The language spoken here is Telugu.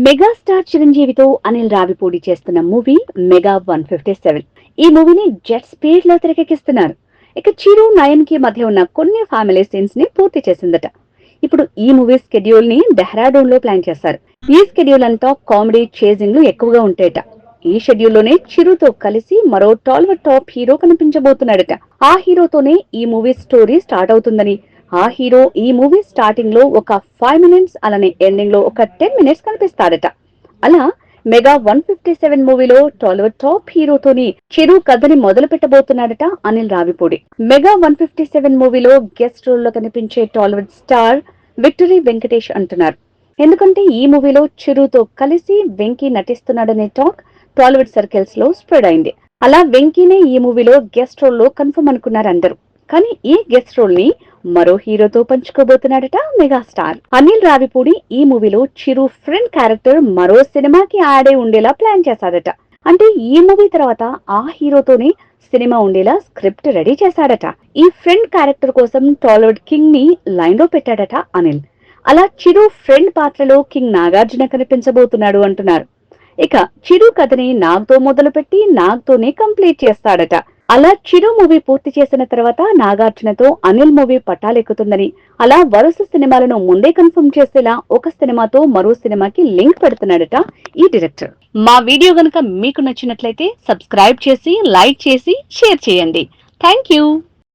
మెగాస్టార్ చిరంజీవితో అనిల్ రావిపూడి చేస్తున్న మూవీ మెగా 157. ఈ మూవీని జెట్ స్పీడ్ లో తెరకెక్కిస్తున్నారు. ఇక చిరు నయన్ కి మధ్య ఉన్న కొన్ని ఫ్యామిలీ సీన్స్ ని పూర్తి చేసిందట. ఇప్పుడు ఈ మూవీ స్కెడ్యూల్ ని డెహ్రాడూన్ లో ప్లాన్ చేశారు. ఈ స్కెడ్యూల్ అంతా కామెడీ చేజింగ్లు ఎక్కువగా ఉంటాయట. ఈ షెడ్యూల్లోనే చిరుతో కలిసి మరో టాప్ హీరో కనిపించబోతున్నాడట. ఆ హీరోతోనే ఈ మూవీ స్టోరీ స్టార్ట్ అవుతుందని, ఆ హీరో ఈ మూవీ స్టార్టింగ్ లో ఒక 5 మినిట్స్ అలానే ఎండింగ్ లో ఒక 10 మినిట్స్ కనిపిస్తాడట. అలా మెగా 157 మూవీలో టాప్ హీరోతోని చిరు కథని మొదలు పెట్టబోతున్నాడట అనిల్ రావిపూడి. మెగా 157 మూవీలో గెస్ట్ రోల్ లో కనిపించే టాలీవుడ్ స్టార్ విక్టరీ వెంకటేష్ అంటున్నారు. ఎందుకంటే ఈ మూవీలో చిరుతో కలిసి వెంకీ నటిస్తున్నాడనే టాక్ టాలీవుడ్ సర్కిల్స్ లో స్ప్రెడ్ అయింది. అలా వెంకీనే ఈ మూవీలో గెస్ట్ రోల్ లో కన్ఫర్మ్ అనుకున్నారు అందరూ. కానీ ఈ గెస్ట్ రోల్ ని మరో హీరోతో పంచుకోబోతున్నాడట మెగాస్టార్ అనిల్ రావిపూడి. ఈ మూవీలో చిరు ఫ్రెండ్ క్యారెక్టర్ మరో సినిమాకి యాడ్ అయి ఉండేలా ప్లాన్ చేశాడట. అంటే ఈ మూవీ తర్వాత ఆ హీరోతోనే సినిమా ఉండేలా స్క్రిప్ట్ రెడీ చేశాడట. ఈ ఫ్రెండ్ క్యారెక్టర్ కోసం టాలీవుడ్ కింగ్ ని లైన్ లో పెట్టాడట అనిల్. అలా చిరు ఫ్రెండ్ పాత్రలో కింగ్ నాగార్జున కనిపించబోతున్నాడు అంటున్నారు. ఇక చిరు కథని నాగ్తో మొదలుపెట్టి నాగ్తోనే కంప్లీట్ చేస్తాడట. అలా చిరు మూవీ పూర్తి చేసిన తర్వాత నాగార్జునతో అనిల్ మూవీ పట్టాలెక్కుతుందని, అలా వరుస సినిమాలను ముందే కన్ఫర్మ్ చేసేలా ఒక సినిమాతో మరో సినిమాకి లింక్ పెడుతున్నాడట ఈ డైరెక్టర్. మా వీడియో గనుక మీకు నచ్చినట్లయితే సబ్స్క్రైబ్ చేసి, లైక్ చేసి, షేర్ చేయండి. Thank you.